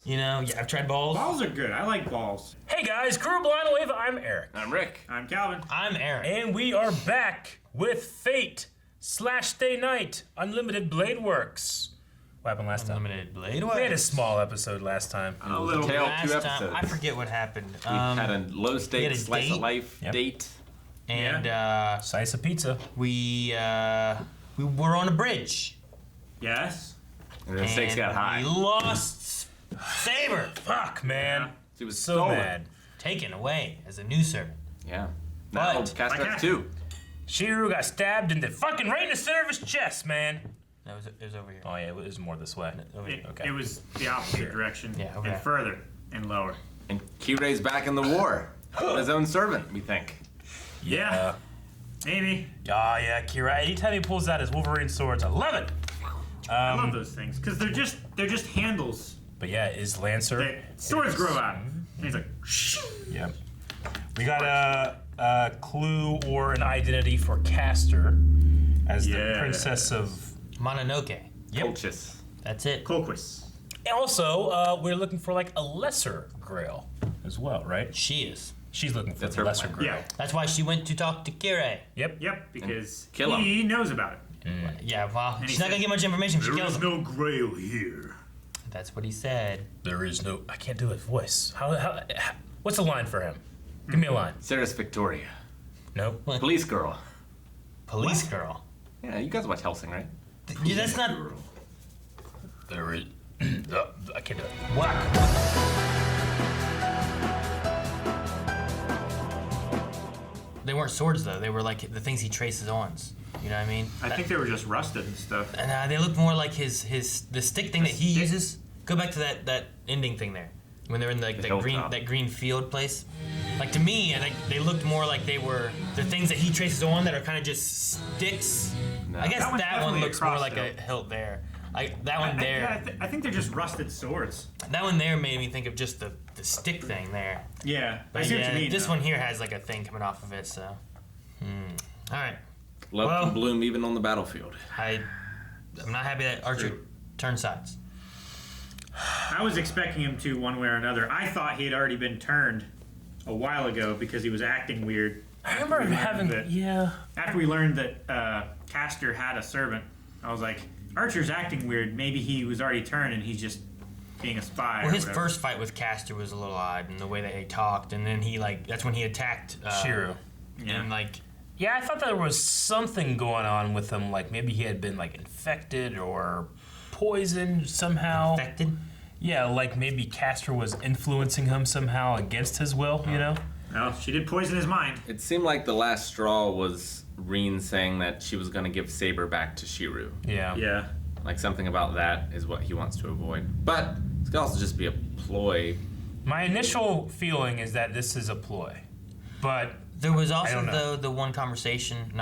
You know, yeah, I've tried balls. Balls are good. I like balls. Hey guys, Crew Blind Wave, I'm Eric. I'm Rick. I'm Calvin. I'm Aaron. And we are back with Fate / Stay Night Unlimited Blade Works. What happened last time? Unlimited Blade Works. We had a small episode last time. A little tale, Last 2 time, episodes. I forget what happened. We had a low we stake had a slice date. of life Yep. date. And Slice of pizza. we were on a bridge. Yes. And the stakes got high. We lost Saber. Fuck, man. She was So stolen. mad. Taken away as a new servant. Yeah. But- Now, cast Like us 2. Shiru got stabbed in the fucking right in the center of his chest, man. It was over here. Oh yeah, it was more this way. Over here. Okay. It was the opposite direction. Yeah, okay. And further and lower. And Kirei's back in the war. His own servant, we think. Yeah. Maybe. Oh yeah, Kira. Anytime he pulls out his Wolverine swords, I love it. I love those things because they're just handles. But yeah, is Lancer. That swords grow out. And he's like, shh. Yep. We got a clue or an identity for Castor as the Yes. princess of. Mononoke. Yep. Colchis. That's it. Colquist. And also, we're looking for like a lesser Grail as well, right? She is. She's looking for That's the her lesser plan. Grail. Yeah. That's why she went to talk to Kirei. Yep. Yep. Because kill him. he knows about it. Yeah, well, he she's not said, gonna get much information if she kills him. no Grail here. That's what he said. There is no. I can't do his voice. What's the line for him? Give me a line. Ceres Victoria. Nope. Police girl. Police girl. Yeah, you guys watch Helsing, right? Yeah, that's not. There is. I can't do it. What? They weren't swords though. They were like the things he traces on. You know what I mean? I think they were just rusted and stuff. And they look more like the stick thing that he stick? uses. Go back to that ending thing there, when they're in like The that green field place. Like to me, I think they looked more like they were the things that he traces on that are kind of just sticks. No. I guess That one's that one definitely a looks more like crossbow. a hilt there. Like that one there. I think they're just rusted swords. That one there made me think of just the stick thing there. Yeah. I But see yeah, what you mean. this though. one here has like a thing coming off of it. So, all right. Love Well- can bloom even on the battlefield. I'm not happy that Archer turned sides. I was expecting him to one way or another. I thought he had already been turned a while ago because he was acting weird. I remember having. Yeah. After we learned that Castor had a servant, I was like, Archer's acting weird. Maybe he was already turned and he's just being a spy. Well, or his whatever. first fight with Castor was a little odd in the way that he talked, and then that's when he attacked Shiru. And like, Yeah, I thought there was something going on with him. Like maybe he had been like infected or poisoned somehow. infected. Yeah, like maybe Castor was influencing him somehow against his will. You know. No, she did poison his mind. It seemed like the last straw was Reen saying that she was going to give Saber back to Shiru. Yeah. Yeah. Like something about that is what he wants to avoid. But it could also just be a ploy. My initial feeling is that this is a ploy, but There was I also don't know. the one not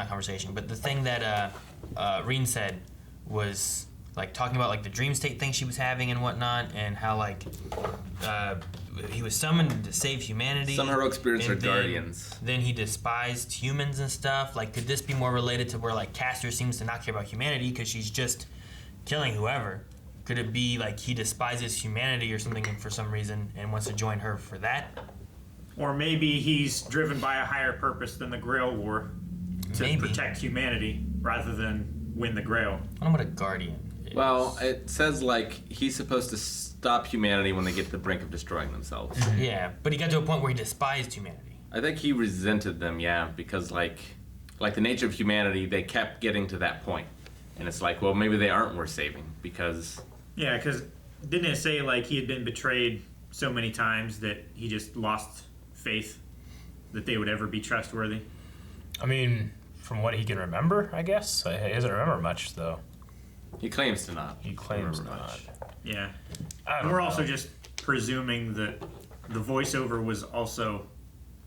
conversation, but the thing that Reen said was like talking about like the dream state thing she was having and whatnot, and how like he was summoned to save humanity. Some heroic spirits and are guardians. Then he despised humans and stuff. Like, could this be more related to where like Castor seems to not care about humanity because she's just killing whoever? Could it be like he despises humanity or something for some reason and wants to join her for that? Or maybe he's driven by a higher purpose than the Grail War to Maybe. protect humanity rather than win the Grail. I don't know what a guardian is. Well, it says like he's supposed to stop humanity when they get to the brink of destroying themselves. Yeah, but he got to a point where he despised humanity. I think he resented them, yeah, because like the nature of humanity, they kept getting to that point. And it's like, well, maybe they aren't worth saving because Yeah, because didn't it say like he had been betrayed so many times that he just lost faith that they would ever be trustworthy? I mean, from what he can remember, I guess he doesn't remember much though. he claims to not. He claims remember not. much. Yeah. I don't We're know. also just presuming that the voiceover was also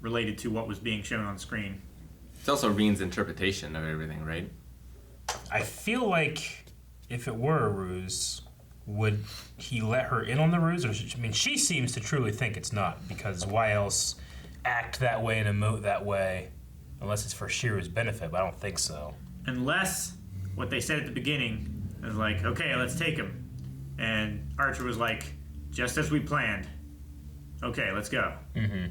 related to what was being shown on screen. It's also Reen's interpretation of everything, right? I feel like if it were a ruse, would he let her in on the ruse? Or I mean, she seems to truly think it's not, because why else act that way and emote that way, unless it's for Shiru's benefit? But I don't think so. Unless what they said at the beginning is like, okay, let's take him. And Archer was like, just as we planned. Okay, let's go. Mm-hmm.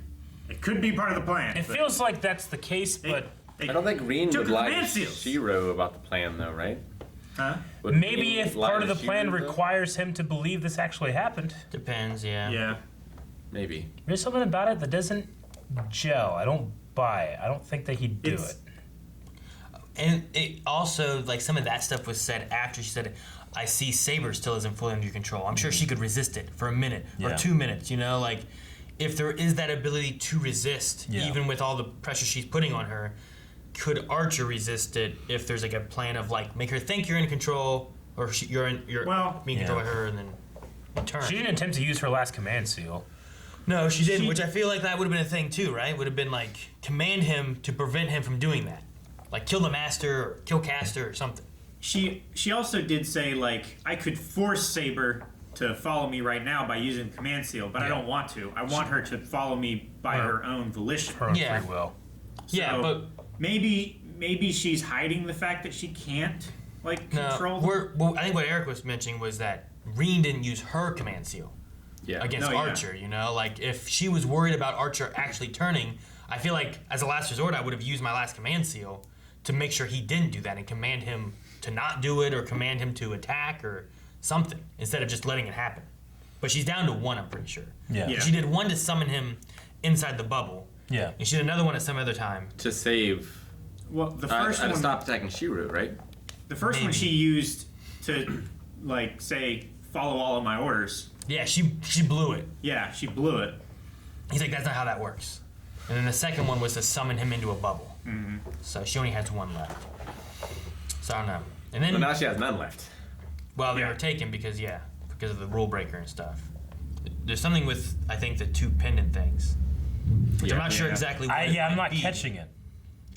It could be part of the plan. It feels like that's the case, but they I don't think Reen took would the lie command to seals. Shiro about the plan, though, right? Huh? Would maybe Reen if lie part of to the plan Shiro, though? requires him to believe this actually happened, Depends, yeah. Yeah. Maybe. there's something about it that doesn't gel. I don't buy it. I don't think that he'd do It's- it. And it also, like, some of that stuff was said after she said, I see Saber still isn't fully under your control. I'm sure she could resist it for a minute or Yeah. 2 minutes, you know? Like, if there is that ability to resist, Yeah. even with all the pressure she's putting on her, could Archer resist it if there's, like, a plan of, like, make her think you're in control or you're Well, being controlled yeah. by her and then in turn. She didn't attempt to use her last command seal. No, she didn't, She- which I feel like that would have been a thing too, right? Would have been like command him to prevent him from doing that. Like kill the master or kill Caster or something. She also did say, like, I could force Saber to follow me right now by using command seal, but I don't want to. I want her to follow me by her own volition. Her own Yeah. free will. Yeah, So but maybe she's hiding the fact that she can't, like, control them. well, I think what Eric was mentioning was that Reen didn't use her command seal Yeah. against No, yeah. Archer, you know? Like if she was worried about Archer actually turning, I feel like as a last resort I would have used my last command seal to make sure he didn't do that and command him to not do it or command him to attack or something instead of just letting it happen. But she's down to 1, I'm pretty sure. Yeah. Yeah. She did 1 to summon him inside the bubble. Yeah. And she did another one at some other time. To save. Well, the I first to one, stop attacking Shiro, right? the first one Maybe. she used to, like, say, follow all of my orders. Yeah, she blew it. Yeah, she blew it. He's like, that's not how that works. And then the second one was to summon him into a bubble. Mm-hmm. So she only has 1 left. So I don't know. And then, But now she has none left. well, they Yeah. were taken because of the rule breaker and stuff. There's something with, I think, the 2 pendant things. Which I'm Yeah. not sure Yeah. exactly what I'm might not be. catching it.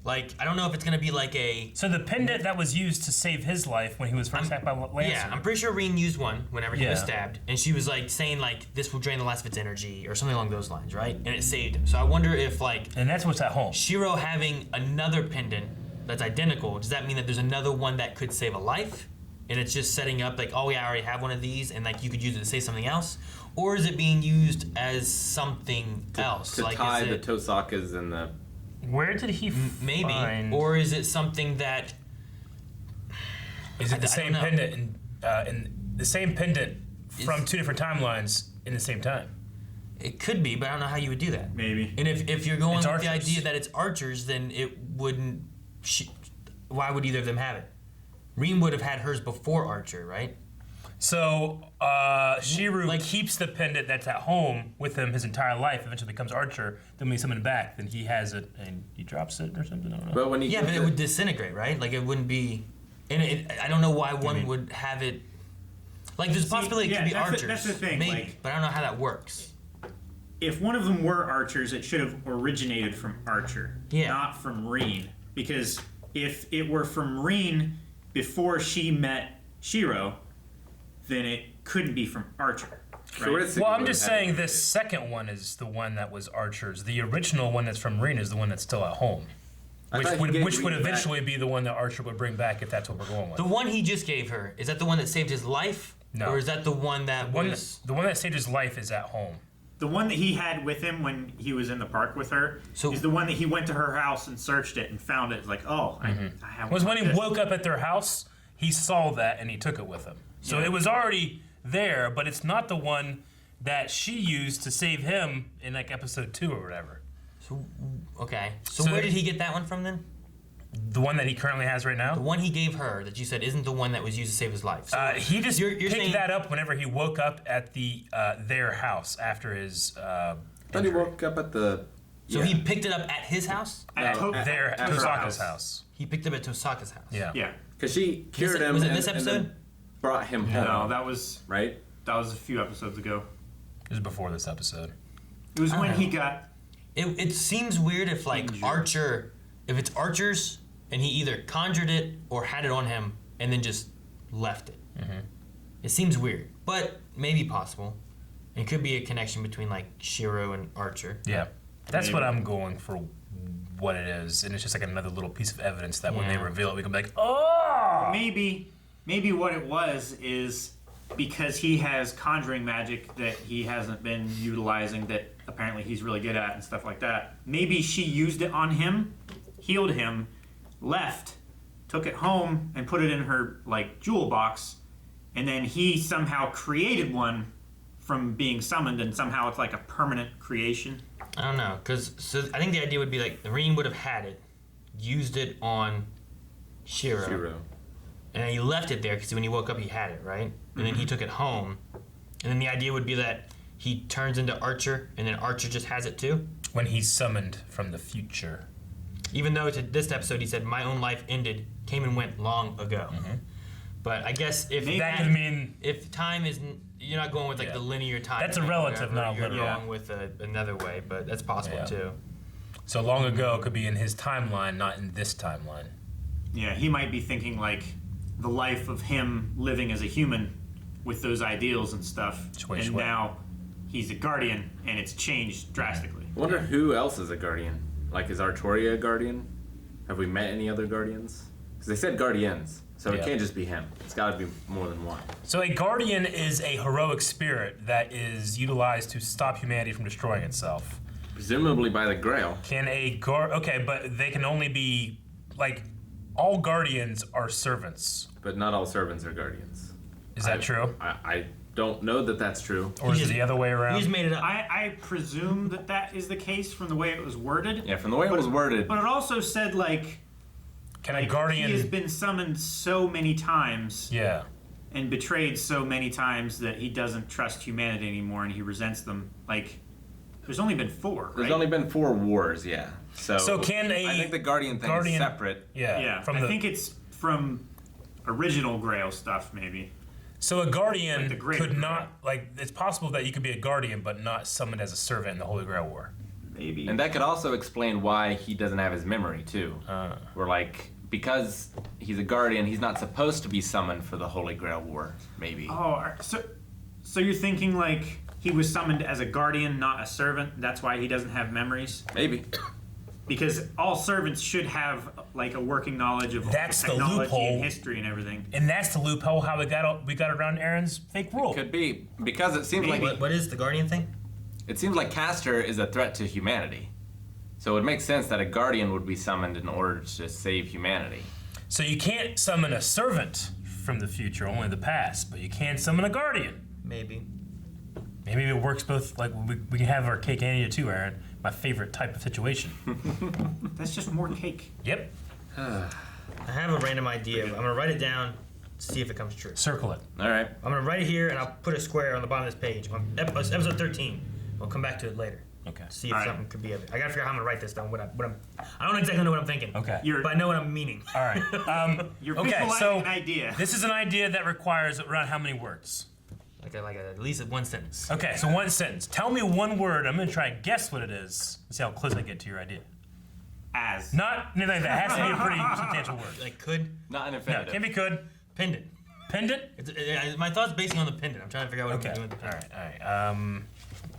Like, I don't know if it's going to be like a... So the pendant that was used to save his life when he was first attacked by Lancer. Yeah, I'm pretty sure Reen used one whenever he was Yeah. stabbed, and she was like saying like this will drain the last of its energy or something along those lines, right? And it saved him. So I wonder if like And that's what's at home. Shiro having another pendant that's identical, does that mean that there's another one that could save a life? And it's just setting up like, oh yeah, I already have one of these, and like you could use it to save something else, or is it being used as something else? To like tie is the it Tosakas and the. Where did he maybe, find... or is it something that is it I the don't same know. pendant in the same pendant from 2 different timelines in the same time? it could be, but I don't know how you would do that. Maybe. And if you're going It's with the archers. idea that it's archers, then it wouldn't. Why would either of them have it? Reen would have had hers before Archer, right? So Shiru Like- keeps the pendant that's at home with him his entire life. Eventually becomes Archer. Then when he's summoned back, then he has it and he drops it or something. I don't know. But when he Yeah, gives but it would disintegrate, right? Like it wouldn't be. And I don't know why one would have it. Like there's a possibility it yeah, could be that's the- archers, that's the thing, maybe, like- but I don't know how that works. If one of them were archers, it should have originated from Archer, Yeah. not from Reen. Because if it were from Reen before she met Shiro, then it couldn't be from Archer. So Right? what is it Well, you I'm would just have had saying to this second one is the one that was Archer's. The original one that's from Reen is the one that's still at home. I Which thought he would, gave which would Reen back. eventually be the one that Archer would bring back if that's what we're going with. The one he just gave her, is that the one that saved his life, No. or is that the one that was? The one that saved his life is at home. The one that he had with him when he was in the park with her So- is the one that he went to her house and searched it and found it. Like, oh, I have Was one when like he this. woke up at their house, he saw that and he took it with him. So it was already there, but it's not the one that she used to save him in like episode 2 or whatever. So, okay. So, So where they- did he get that one from then? The one that he currently has right The now? one he gave her that you said isn't the one that was used to save his life. So He just you're picked saying that up whenever he woke up at the their house after his I thought he woke up at the. So he picked it up at his house. At No, To- their at her Tosaka's house. He picked it up at Tosaka's house. Yeah. Yeah. Because she cured him. was it and- this and episode? then brought him home. No, that was right. a few episodes ago. It was before this episode. It was when know. he got. It seems weird if like Injured. Archer, if it's Archer's and he either conjured it or had it on him and then just left it. It seems weird, but maybe possible. It could be a connection between like Shiro and Archer. Yeah. That's Maybe. what I'm going for what it is. And it's just like another little piece of evidence that when they Yeah. reveal it, we can be like, oh! Maybe what it was is because he has conjuring magic that he hasn't been utilizing that apparently he's really good at and stuff like that. Maybe she used it on him, healed him, left, took it home and put it in her like jewel box, and then he somehow created one from being summoned, and somehow it's like a permanent creation. I don't know, so I think the idea would be like Reen would have had it, used it on Shiro. And then he left it there because when he woke up he had it, right? And then he took it home. And then the idea would be that he turns into Archer and then Archer just has it too. When he's summoned from the future. Even though to this episode he said, my own life ended, came and went long ago. But I guess if That could mean if time isn't, you're not going with like the linear time. That's a thing, relative, whatever, not a you're literal. going with another way, but that's possible too. so long ago could be in his timeline, not in this timeline. Yeah, he might be thinking like the life of him living as a human with those ideals and stuff. And now he's a guardian and it's changed drastically. I wonder who else is a guardian. Like, is Artoria a guardian? Have we met any other guardians? Because they said guardians, so it can't just be him. It's got to be more than one. So a guardian is a heroic spirit that is utilized to stop humanity from destroying itself. Presumably by the Grail. Can a okay, but they can only be like all guardians are servants. But not all servants are guardians. Is that true? I don't know that that's true. Or is it the other way around? He just made it up. I presume that is the case from the way it was worded. Yeah, from the way it was worded. But it also said like Can a guardian? he has been summoned so many times Yeah. and betrayed so many times that he doesn't trust humanity anymore and he resents them. Like, there's only been 4, right? There's only been 4 wars, yeah. So can a I think the guardian thing is separate. Yeah. Yeah, From I think it's from original Grail stuff, maybe. So a guardian Like the Great could Grail. not like. It's possible that you could be a guardian, but not summoned as a servant in the Holy Grail War. Maybe. And that could also explain why he doesn't have his memory, too. We're like, because he's a guardian, he's not supposed to be summoned for the Holy Grail War, maybe. Oh, so you're thinking like he was summoned as a guardian, not a servant. That's why he doesn't have memories. Maybe. Because all servants should have like a working knowledge of That's the technology loophole. and history and everything. And that's the loophole how we got around Aaron's fake rule. Could be. Because it seems like What is the Guardian thing? it seems like Castor is a threat to humanity. So it would make sense that a guardian would be summoned in order to save humanity. So you can't summon a servant from the future, only the past, but you can summon a guardian. Maybe. Maybe it works both. Like we can have our cake and eat it too, Aaron. My favorite type of situation. That's just more cake. Yep. I have a random idea. I'm gonna write it down, see if it comes true. Circle it. All right. I'm gonna write it here and I'll put a square on the bottom of this page. Episode 13. We'll come back to it later. Okay. See if All right. something could be of it. I gotta figure out how I'm gonna write this down. I don't exactly know what I'm thinking. Okay. But I know what I'm meaning. All right. You're Okay, visualizing so an idea. this is an idea that requires around how many words? Like at least one sentence. Okay, so one sentence. Tell me one word. I'm gonna try and guess what it is. See how close I get to your idea. As. Not anything like that. It has to be a pretty substantial word. Like could. Not an No, infinitive. it can be could. Pendant. Pendant? My thoughts basing on the pendant. I'm trying to figure out what Okay. I'm doing with the All pendant. right. All right.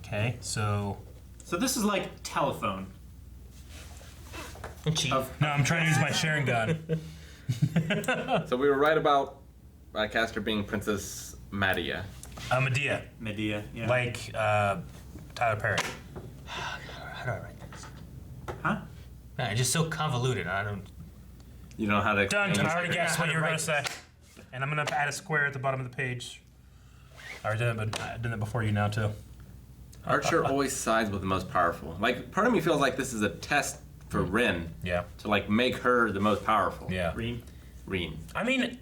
Okay. So So this is like telephone. Cheat. no, I'm trying to use my sharing gun. So we were right about Castor being Princess Marietta. Medea, Medea. Yeah. like Tyler Perry. How do I write this? Huh? Man, it's just so convoluted. I don't. You know how to Done. explain I already guessed what you were gonna write say, and I'm gonna add a square at the bottom of the page. I already did it, but I did it before you now too. Archer always sides with the most powerful. Like, part of me feels like this is a test for Rin Yeah. to like make her the most powerful. Yeah. Green. Rin. I mean,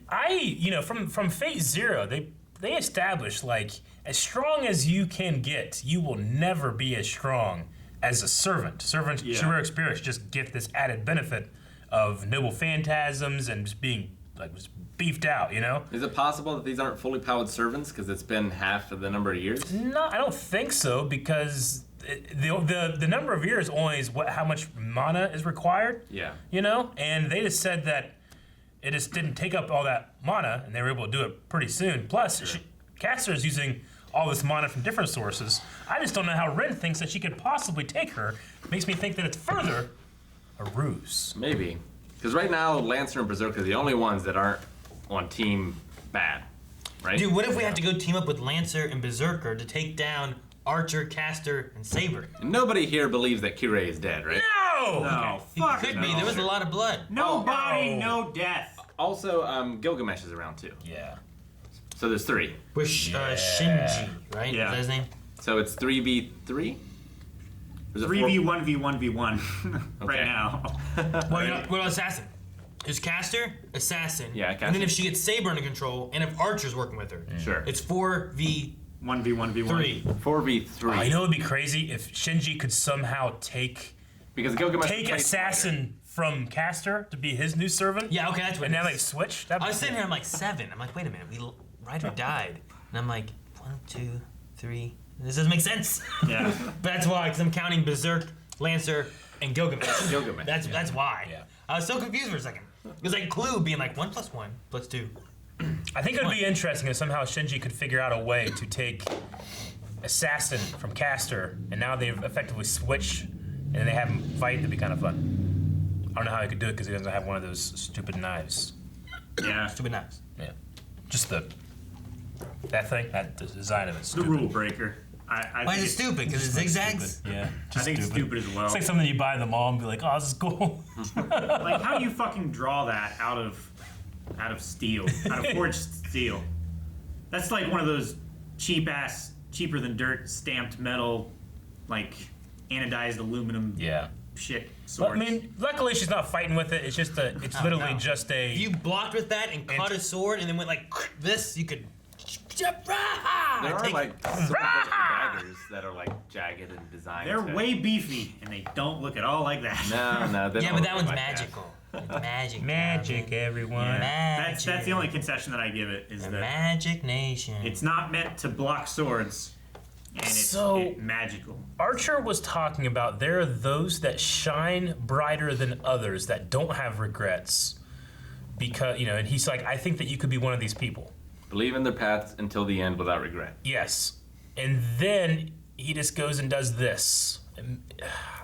from Fate Zero, they established like as strong as you can get, you will never be as strong as a servant. Servants, heroic spirits just get this added benefit of noble phantasms and just being like just beefed out, you know? Is it possible that these aren't fully powered servants because it's been half of the number of years? No, I don't think so because the number of years only is how much mana is required. Yeah. You know, and they just said that it just didn't take up all that mana, and they were able to do it pretty soon. Plus, Castor is using all this mana from different sources. I just don't know how Ren thinks that she could possibly take her. Makes me think that it's further a ruse. Maybe. Because right now, Lancer and Berserker are the only ones that aren't on team bad. right? Dude, what if we have to go team up with Lancer and Berserker to take down Archer, Caster, and Saber? Nobody here believes that Kirei is dead, right? No! No, He fuck could no. be. There was a lot of blood. No body, no. no death. Also, Gilgamesh is around too. Yeah. So there's 3. With Shinji, right? Yeah. Is that his name? So it's 3v3? 3v1v1v1 right Okay. now. Well, you know, what about Assassin? There's Caster, Assassin. Yeah, And then Caster. if she gets Saber under control, and if Archer's working with her, Sure. it's 4v3. 1v1v1. 4v3. Oh, you know what would be crazy if Shinji could somehow take Because Gilgamesh plays Assassin from Caster to be his new servant. Yeah, okay, that's what. And now it they is. switch. That'd I be was sitting cool. here, I'm like 7. I'm like, wait a minute, Ryder died, and I'm like 1, 2, 3. This doesn't make sense. Yeah. But that's why, because I'm counting Berserk, Lancer, and Gilgamesh. Gilgamesh. That's why. Yeah. I was so confused for a second. It was like Clue being like 1 + 1 + 2. I think it would be interesting if somehow Shinji could figure out a way to take Assassin from Caster, and now they've effectively switched, and then they have him fight. It'd be kind of fun. I don't know how he could do it because he doesn't have one of those stupid knives. Yeah. Stupid knives. Yeah, just that thing, the design of it's The stupid. rule breaker. I Why think is it stupid? Because it zigzags? Yeah, I just think it's stupid as well. It's like something you buy in the mall and be like, oh, this is cool. Like, how do you fucking draw that out of steel, out of forged steel? That's like one of those cheaper than dirt stamped metal, like anodized aluminum Yeah. shit But, swords. I mean, luckily she's not fighting with it. It's just it's literally no. just a. If you blocked with that and caught a sword and then went like this, you could. There are like some daggers that are like jagged and designed. They're to- way beefy and they don't look at all like that. No, they Yeah, don't but that look one's like magical. It's magic. Magic, Calvin. everyone. Yeah. Magic. That's the only concession that I give it is The that Magic Nation. it's not meant to block swords, and it's So- magical. Archer was talking about there are those that shine brighter than others that don't have regrets. Because, and he's like, I think that you could be one of these people. Believe in their paths until the end without regret. Yes. And then he just goes and does this. And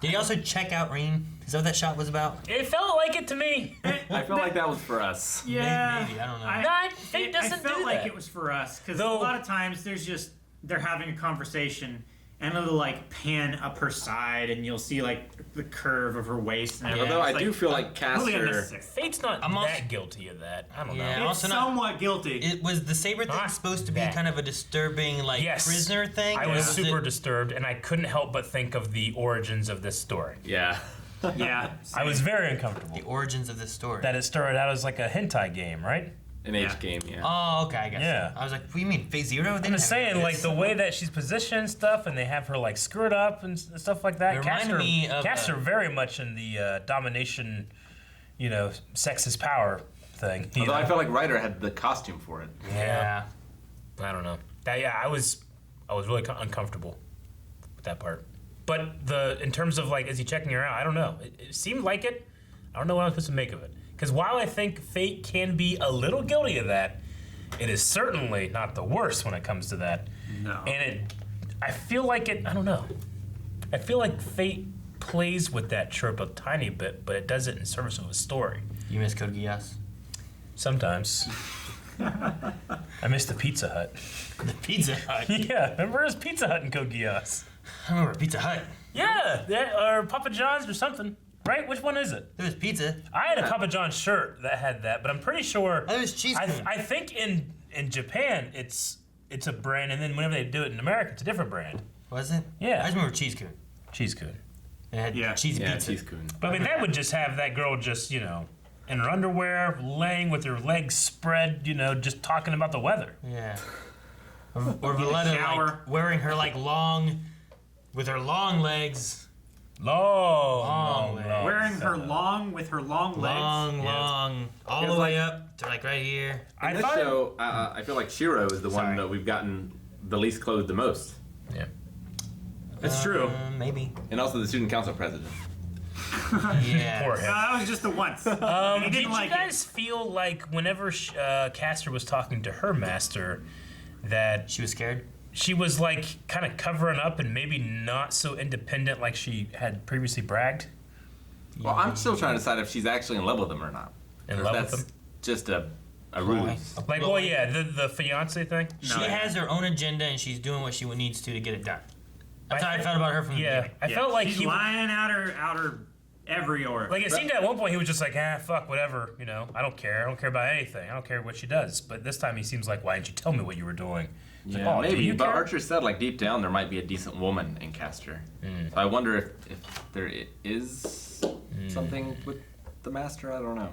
Did he also check out Reen? Is that what that shot was about? it felt like it to me. I feel like that was for us. Yeah, Maybe, I don't know. Fate doesn't I felt do like that. it was for us because a Though- lot of times they're having a conversation and it'll like pan up her side and you'll see like the curve of her waist. And everything. Although I It's, do feel like totally Caster. unnecessary. Fate's not I'm also- that guilty of that. I don't Yeah. know. It's also not- somewhat guilty. It was the saber thing Not supposed to be that. kind of a disturbing, like Yes. prisoner thing. I or was it- super disturbed, and I couldn't help but think of the origins of this story. Yeah. Yeah, I was very uncomfortable. the origins of this story. That it started out as like a hentai game, right? An Yeah. H game, yeah. Oh, okay, I guess. Yeah. I was like, what do you mean, Phase Zero? I'm just saying, like the way that she's positioned and stuff, and they have her like skirt up and stuff like that. It reminded me of, Caster very much in the domination, sex is power thing. you Although I know? felt like Ryder had the costume for it. Yeah. I don't know. I was really uncomfortable with that part. But in terms of like, is he checking her out? I don't know. It seemed like it. I don't know what I'm supposed to make of it. Because while I think Fate can be a little guilty of that, it is certainly not the worst when it comes to that. No. And I feel like it. I don't know. I feel like Fate plays with that trope a tiny bit, but it does it in service of a story. You miss Code Geass? Sometimes. I miss the Pizza Hut. The Pizza Hut. Yeah, remember there's Pizza Hut in Code Geass? I remember Pizza Hut. Yeah, or Papa John's or something. Right? Which one is it? There was pizza. I had a Papa John's shirt that had that, but I'm pretty sure. There was cheese coon. I think in Japan it's a brand, and then whenever they do it in America, it's a different brand. Was it? Yeah. I just remember Cheese Coon. Cheese coon. It had Yeah. cheesy Yeah, pizza. Cheese Coon. But I mean, that would just have that girl just in her underwear, laying with her legs spread, just talking about the weather. Yeah. Or Valletta shower. like wearing her like long, with her long legs. Long legs. Wearing her long with her long legs. Long, all It's the way like- up to like right here. I In this thought. show, I feel like Shiro is the Sorry. one that we've gotten the least clothed the most. Yeah. That's true. Maybe. And also the student council president. Yeah. Poor No, him. that was just the once. he Did didn't you like guys feel like whenever Caster was talking to her master, that She was scared. she was like kind of covering up and maybe not so independent like she had previously bragged? Well, I'm still trying to decide if she's actually in love with him or not. In Or if love with that's him? just a a ruse. Like, well, yeah, the fiance thing. She has her own agenda and she's doing what she needs to get it done. That's how I felt about her from the beginning. I felt like she's lying out her every orifice. Like, it seemed at one point he was just like, fuck, whatever, you know, I don't care about anything. I don't care what she does. But this time he seems like, why didn't you tell me what you were doing? It's Yeah, like, oh, maybe. do you But care? Archer said, like, deep down there might be a decent woman in Castor. So I wonder if there is something with the Master. I don't know.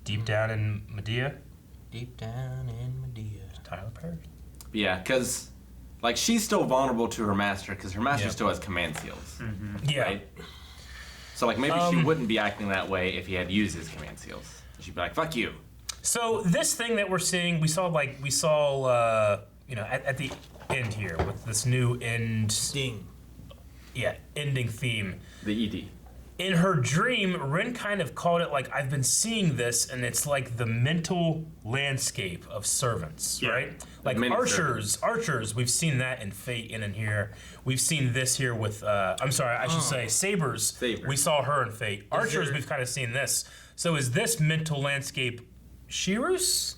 Deep down in Medea, Deep down in Medea. Tyler Perry. Yeah, because, like, she's still vulnerable to her Master because her Master still has command seals. Yeah. Right? So, like, maybe she wouldn't be acting that way if he had used his command seals. She'd be like, fuck you. So this thing that we're seeing, we saw you know, at the end here with this new ending theme. The ED. In her dream, Rin kind of called it like, I've been seeing this, and it's like the mental landscape of servants, right? Like archers, we've seen that in Fate in and here. We've seen this here with, I should say Sabers. We saw her in Fate. Archers, we've kind of seen this. So is this mental landscape Shiru's?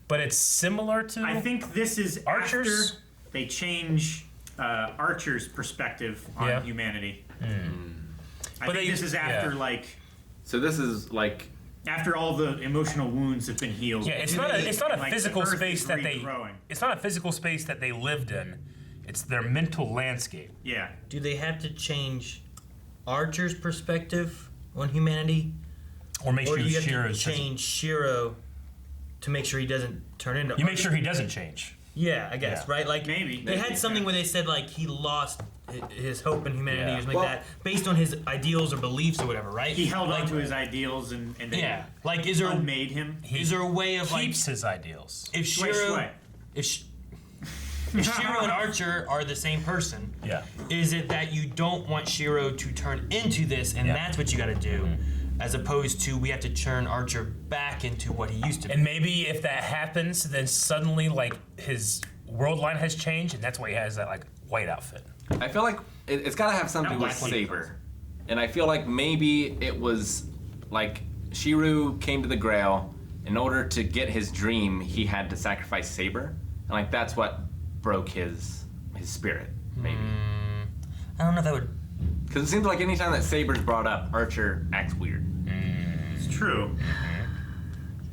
But it's similar to I think this is Archers? after they change Archer's perspective on humanity. I think this is after So this is like after all the emotional wounds have been healed. Yeah, it's not a like, physical the Earth space is that regrowing. it's not a physical space that they lived in. It's their mental landscape. Yeah. Do they have to change Archer's perspective on humanity? Or make Or sure do you have to Shiro's change Shiro to make sure he doesn't turn into You make sure he doesn't change. Yeah, I guess, right? Like Maybe. They had something where they said like he lost his hope in humanity Yeah. or something like that based on his ideals or beliefs or whatever, right? He held on to his ideals and they Like is there unmade him. is there a way of like Keeps his ideals. if Shiro Sway. if Shiro and Archer are the same person, Yeah. is it that you don't want Shiro to turn into this and that's what you got to do? As opposed to we have to turn Archer back into what he used to be. And maybe if that happens, then suddenly like his world line has changed, and that's why he has that like white outfit. I feel like it's got to have something with black one. Saber, and I feel like maybe it was like Shiru came to the Grail. In order to get his dream, he had to sacrifice Saber, and like that's what broke his spirit. Maybe I don't know if that would. because it seems like anytime that Saber's brought up, Archer acts weird. It's true.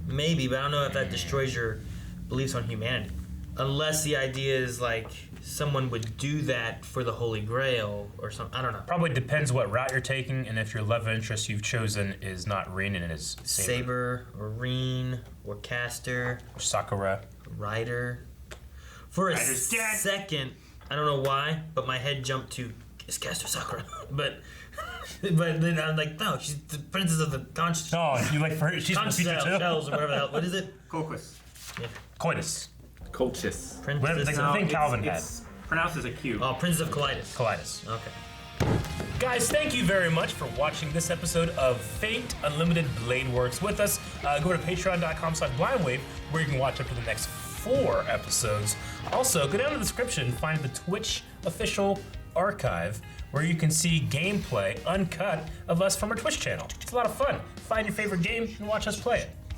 Maybe, but I don't know if that destroys your beliefs on humanity. Unless the idea is like someone would do that for the Holy Grail or something. I don't know. Probably depends what route you're taking, and if your love interest you've chosen is not Rin and it is Saber or Reen or Caster, Sakura. Ryder. For a Ryder's dead. second, I don't know why, but my head jumped to is Caster Sakura, but then I'm like, no, she's the princess of the conch. Oh, you like for her? She's from season 2. Shells or whatever the hell. What is it? Colchis. Coitus. Colchis. Whatever Princess. the thing Calvin had. It's pronounced as a Q. Oh, Princess of Colitis. Colitis. Okay. Guys, thank you very much for watching this episode of Fate Unlimited Blade Works with us. Go to patreon.com/blindwave where you can watch up to the next 4 episodes. Also, go down to the description and find the Twitch official archive where you can see gameplay uncut of us from our Twitch channel. It's a lot of fun. Find your favorite game and watch us play it.